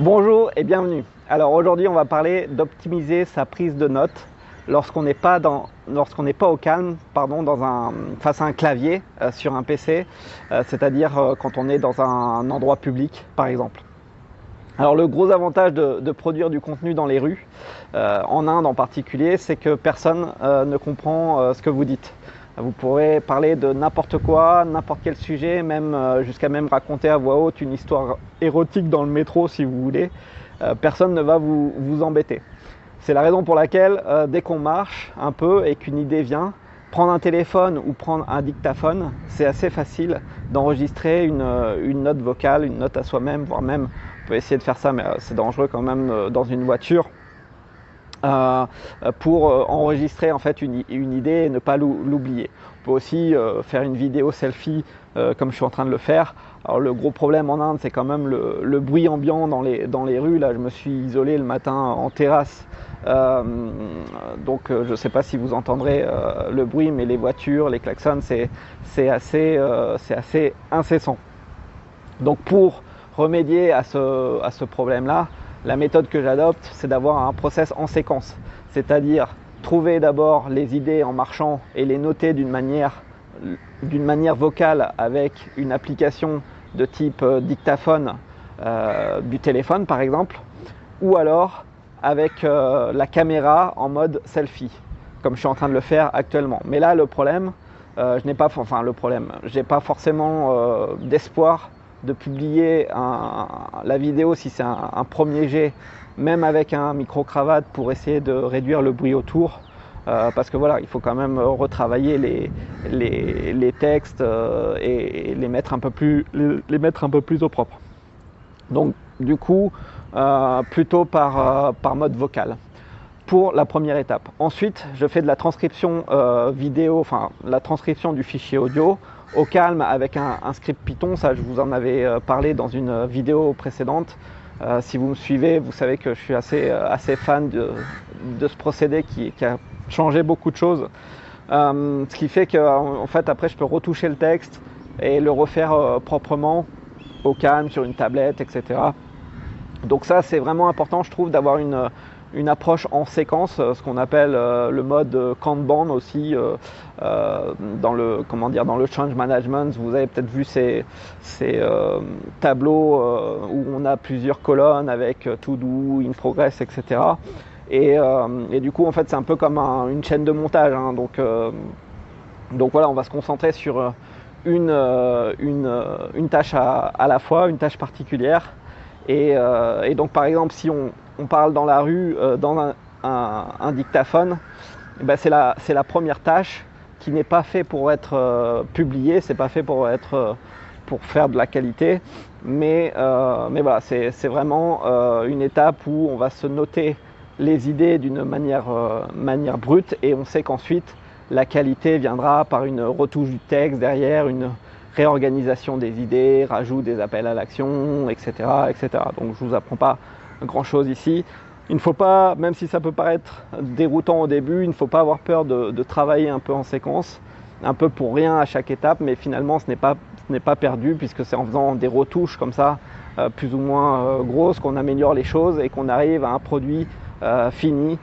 Bonjour et bienvenue. Alors aujourd'hui on va parler d'optimiser sa prise de notes lorsqu'on n'est pas au calme, face à un clavier sur un PC, c'est-à-dire quand on est dans un endroit public par exemple. Alors le gros avantage de produire du contenu dans les rues, en Inde en particulier, c'est que personne ne comprend ce que vous dites. Vous pourrez parler de n'importe quoi, n'importe quel sujet, jusqu'à même raconter à voix haute une histoire érotique dans le métro si vous voulez. Personne ne va vous embêter. C'est la raison pour laquelle dès qu'on marche un peu et qu'une idée vient, prendre un téléphone ou prendre un dictaphone, c'est assez facile d'enregistrer une note vocale, une note à soi-même, voire même, on peut essayer de faire ça, mais c'est dangereux quand même dans une voiture. Pour enregistrer en fait une idée et ne pas l'oublier. On peut aussi faire une vidéo selfie comme je suis en train de le faire. Alors le gros problème en Inde, c'est quand même le bruit ambiant dans les rues. Là je me suis isolé le matin en terrasse, donc je ne sais pas si vous entendrez le bruit, mais les voitures, les klaxons, c'est assez incessant. Donc pour remédier à ce problème là, la méthode que j'adopte, c'est d'avoir un process en séquence, c'est-à-dire trouver d'abord les idées en marchant et les noter d'une manière vocale avec une application de type dictaphone du téléphone par exemple, ou alors avec la caméra en mode selfie, comme je suis en train de le faire actuellement. Mais là, le problème, j'ai pas forcément d'espoir de publier la vidéo si c'est un premier jet, même avec un micro-cravate pour essayer de réduire le bruit autour, parce que voilà, il faut quand même retravailler les textes et les mettre un peu plus au propre. Donc du coup, plutôt par mode vocal pour la première étape. Ensuite, je fais de la transcription vidéo, la transcription du fichier audio au calme avec un script Python. Ça, je vous en avais parlé dans une vidéo précédente. Si vous me suivez, vous savez que je suis assez fan de ce procédé qui a changé beaucoup de choses. Ce qui fait qu'en fait, après, je peux retoucher le texte et le refaire proprement au calme sur une tablette, etc. Donc ça, c'est vraiment important, je trouve, d'avoir une approche en séquence, ce qu'on appelle le mode Kanban aussi, dans le change management. Vous avez peut-être vu ces tableaux où on a plusieurs colonnes avec to do, in progress, etc. Et du coup, en fait, c'est un peu comme une chaîne de montage, hein. Donc voilà, on va se concentrer sur une tâche à la fois, une tâche particulière. Et donc par exemple, si on parle dans la rue dans un dictaphone, ben c'est la première tâche qui n'est pas fait pour être publiée, c'est pas fait pour faire de la qualité, mais voilà, c'est vraiment une étape où on va se noter les idées d'une manière brute, et on sait qu'ensuite la qualité viendra par une retouche du texte derrière, une réorganisation des idées, rajout des appels à l'action, etc., etc. Donc je ne vous apprends pas grand chose ici. Il ne faut pas, même si ça peut paraître déroutant au début, il ne faut pas avoir peur de travailler un peu en séquence, un peu pour rien à chaque étape, mais finalement ce n'est pas perdu, puisque c'est en faisant des retouches comme ça, plus ou moins grosses, qu'on améliore les choses et qu'on arrive à un produit fini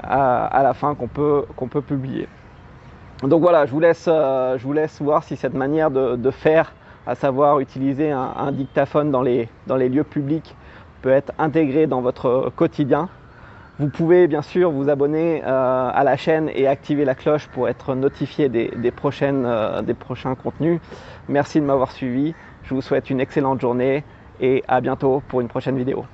à la fin qu'on peut publier. Donc voilà, je vous laisse voir si cette manière de faire, à savoir utiliser un dictaphone dans les lieux publics, peut être intégrée dans votre quotidien. Vous pouvez bien sûr vous abonner à la chaîne et activer la cloche pour être notifié des prochains contenus. Merci de m'avoir suivi, je vous souhaite une excellente journée et à bientôt pour une prochaine vidéo.